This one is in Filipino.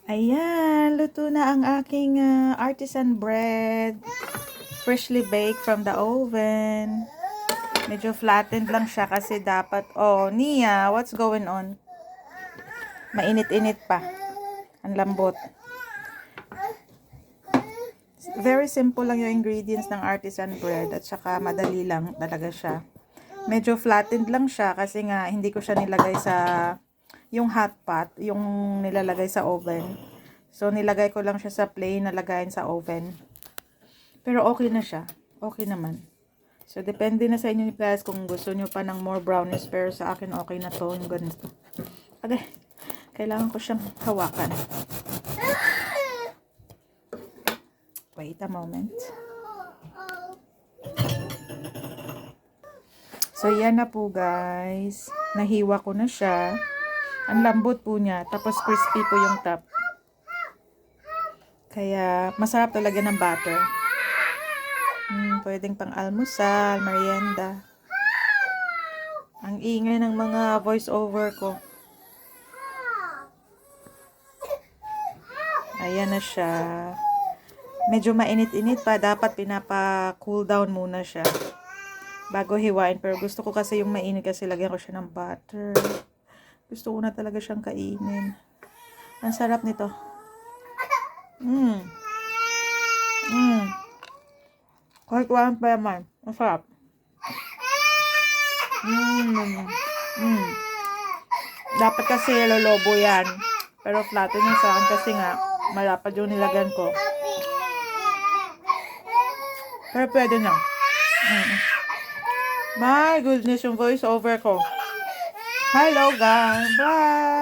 Ayan, luto na ang aking artisan bread. Freshly baked from the oven. Medyo flattened lang siya kasi dapat, oh, Nia, what's going on? Mainit-init pa. Ang lambot. Very simple lang yung ingredients ng artisan bread at saka madali lang talaga siya. Medyo flattened lang siya kasi nga hindi ko siya nilagay sa yung hot pot, yung nilalagay sa oven. So, nilagay ko lang siya sa plain na lagayan sa oven. Pero okay na siya. Okay naman. So, depende na sa inyo guys kung gusto nyo pa ng more brownies. Pero sa akin, okay na to. Yung ganito. Okay. Kailangan ko siyang hawakan. Wait a moment. So, yan na po guys. Nahiwa ko na siya. Ang lambot po niya. Tapos crispy po yung top. Kaya, masarap talaga ng butter. Pwedeng pang almusal, merienda. Ang ingay ng mga voice over ko. Ayan na siya. Medyo mainit-init pa. Dapat pinapa-cool down muna siya. Bago hiwain. Pero gusto ko kasi yung mainit kasi lagyan ko siya ng butter. Gusto ko na talaga siyang kainin. Ang sarap nito. Kahit walang pa naman. Ang sarap. Dapat kasi lolobo yan. Pero flatten yung sa akin kasi nga malapad yung nilagyan ko. Pero pwede na. My goodness, yung voice over ko. Hello guys. Bye.